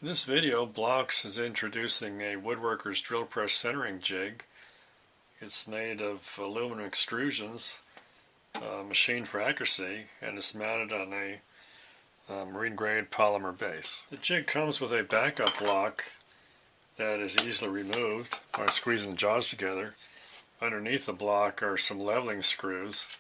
In this video, Blokkz is introducing a Woodworker's drill press centering jig. It's made of aluminum extrusions, machined for accuracy, and it's mounted on a marine grade polymer base. The jig comes with a backup block that is easily removed by squeezing the jaws together. Underneath the block are some leveling screws.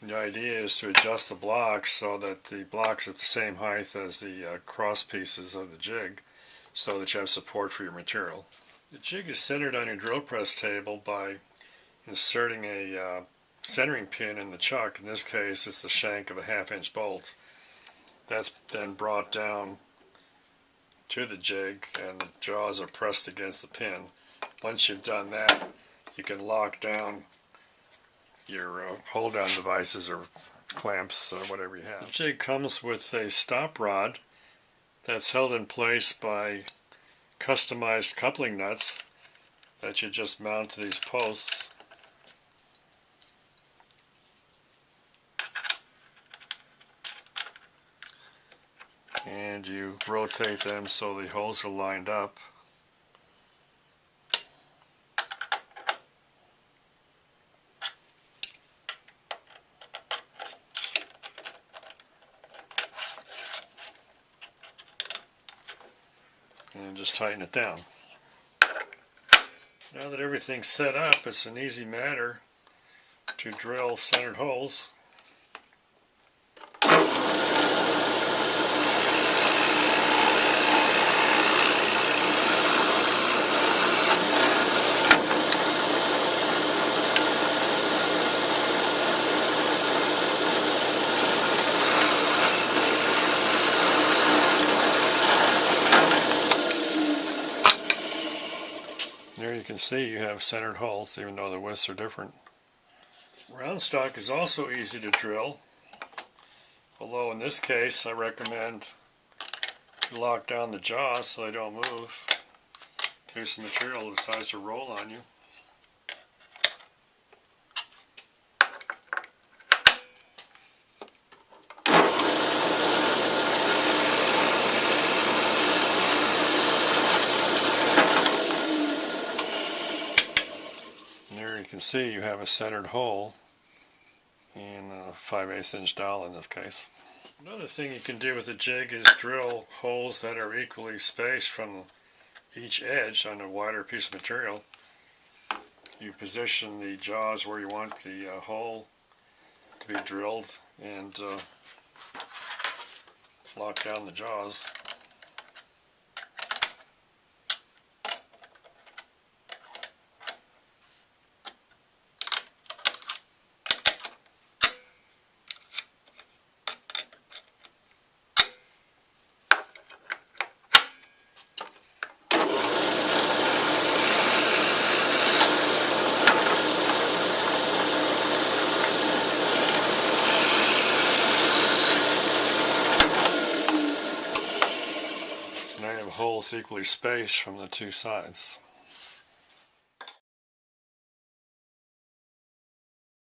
The idea is to adjust the blocks so that the block's at the same height as the cross pieces of the jig, so that you have support for your material. The jig is centered on your drill press table by inserting a centering pin in the chuck. In this case, it's the shank of a 1/2-inch bolt. That's then brought down to the jig, and the jaws are pressed against the pin. Once you've done that, you can lock down your hold-down devices or clamps or whatever you have. The jig comes with a stop rod that's held in place by customized coupling nuts that you just mount to these posts. And you rotate them so the holes are lined up. And just tighten it down. Now that everything's set up, it's an easy matter to drill centered holes. There you can see you have centered holes, even though the widths are different. Round stock is also easy to drill, although in this case I recommend you lock down the jaws so they don't move in case the material decides to roll on you. There you can see you have a centered hole in a 5/8 inch dowel in this case. Another thing you can do with the jig is drill holes that are equally spaced from each edge on a wider piece of material. You position the jaws where you want the hole to be drilled and lock down the jaws. Now you have holes equally spaced from the two sides.